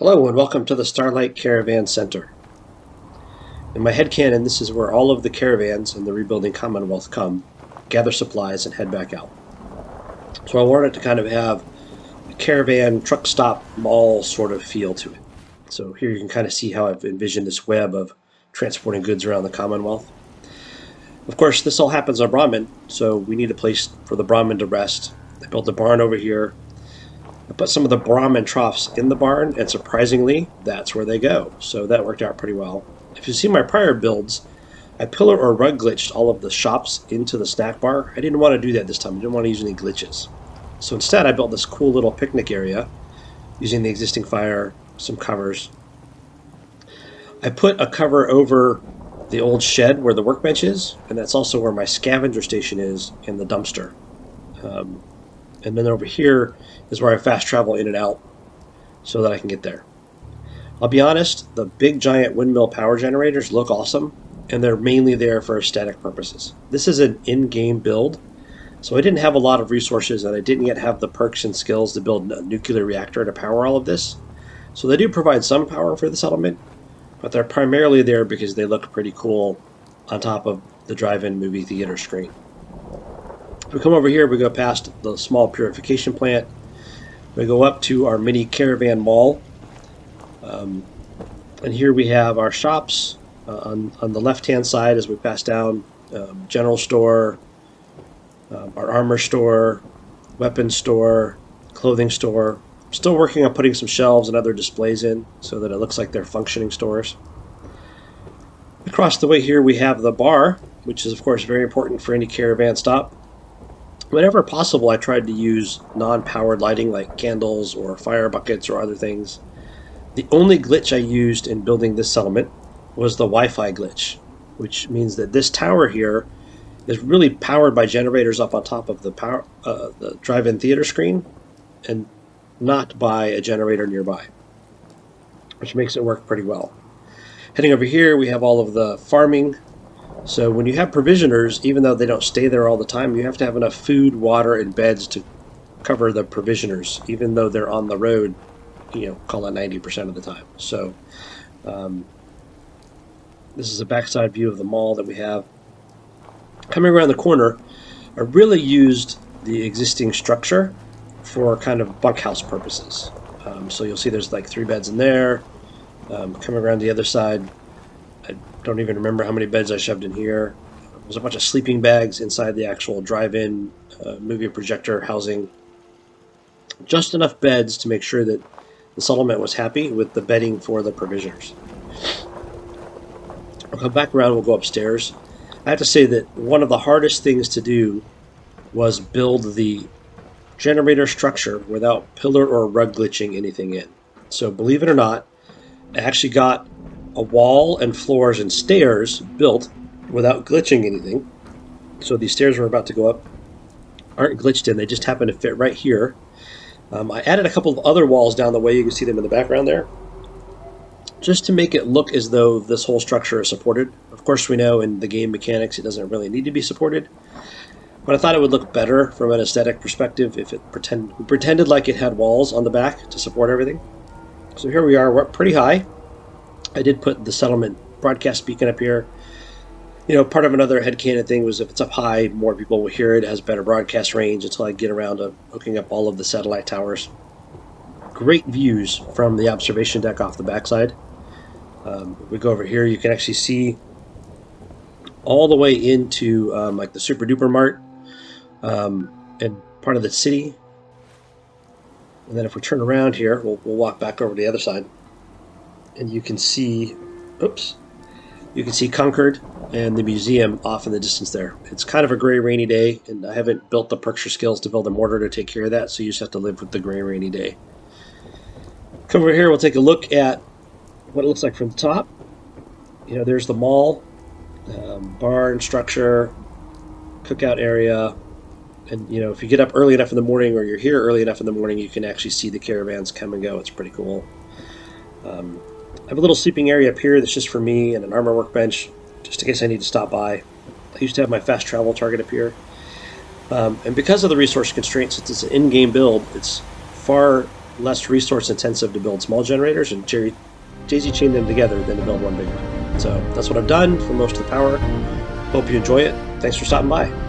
Hello and welcome to the Starlight Caravan Center. In my headcanon, this is where all of the caravans in the rebuilding Commonwealth come, gather supplies, and head back out. So I wanted to kind of have a caravan truck stop mall sort of feel to it. So here you can kind of see how I've envisioned this web of transporting goods around the Commonwealth. Of course, this all happens on Brahmin, so we need a place for the Brahmin to rest. I built a barn over here. I put some of the Brahmin troughs in the barn, and surprisingly, that's where they go. So that worked out pretty well. If you see my prior builds, I pillar or rug glitched all of the shops into the snack bar. I didn't want to do that this time. I didn't want to use any glitches. So instead, I built this cool little picnic area using the existing fire, some covers. I put a cover over the old shed where the workbench is, and that's also where my scavenger station is and the dumpster. And then over here is where I fast travel in and out so that I can get there. I'll be honest, the big giant windmill power generators look awesome, and they're mainly there for aesthetic purposes. This is an in-game build, so I didn't have a lot of resources, and I didn't yet have the perks and skills to build a nuclear reactor to power all of this. So they do provide some power for the settlement, but they're primarily there because they look pretty cool on top of the drive-in movie theater screen. We come over here, we go past the small purification plant, we go up to our mini caravan mall, and here we have our shops on the left hand side as we pass down. General store, our armor store, weapons store, clothing store. Still working on putting some shelves and other displays in so that it looks like they're functioning stores. Across the way here we have the bar, which is of course very important for any caravan stop. Whenever possible, I tried to use non-powered lighting like candles or fire buckets or other things. The only glitch I used in building this settlement was the Wi-Fi glitch, which means that this tower here is really powered by generators up on top of the drive-in theater screen and not by a generator nearby, which makes it work pretty well. Heading over here, we have all of the farming. So when you have provisioners, even though they don't stay there all the time, you have to have enough food, water, and beds to cover the provisioners, even though they're on the road, call it 90% of the time. So this is a backside view of the mall that we have. Coming around the corner, I really used the existing structure for kind of bunkhouse purposes. So you'll see there's like 3 beds in there. Coming around the other side, I don't even remember how many beds I shoved in here. There's a bunch of sleeping bags inside the actual drive-in movie projector housing. Just enough beds to make sure that the settlement was happy with the bedding for the provisioners. I'll come back around, we'll go upstairs. I have to say that one of the hardest things to do was build the generator structure without pillar or rug glitching anything in. So believe it or not, I actually got a wall and floors and stairs built without glitching anything. So these stairs we're about to go up aren't glitched in, they just happen to fit right here. I added a couple of other walls down the way, you can see them in the background there, just to make it look as though this whole structure is supported. Of course we know in the game mechanics it doesn't really need to be supported, but I thought it would look better from an aesthetic perspective if it pretended like it had walls on the back to support everything. So here we are, we're up pretty high. I did put the settlement broadcast beacon up here. Part of another headcanon thing was if it's up high, more people will hear it. It has better broadcast range until I get around to hooking up all of the satellite towers. Great views from the observation deck off the backside. We go over here, you can actually see all the way into like the Super Duper Mart and part of the city. And then if we turn around here, we'll walk back over to the other side. And you can see, Concord and the museum off in the distance there. It's kind of a gray, rainy day, and I haven't built the perks or skills to build a mortar to take care of that, so you just have to live with the gray, rainy day. Come over here, we'll take a look at what it looks like from the top. There's the mall, barn structure, cookout area, and if you get up early enough in the morning or you're here early enough in the morning, you can actually see the caravans come and go. It's pretty cool. I have a little sleeping area up here that's just for me and an armor workbench, just in case I need to stop by. I used to have my fast travel target up here. And because of the resource constraints, since it's an in-game build, it's far less resource intensive to build small generators and daisy chain them together than to build one big one. So that's what I've done for most of the power. Hope you enjoy it. Thanks for stopping by.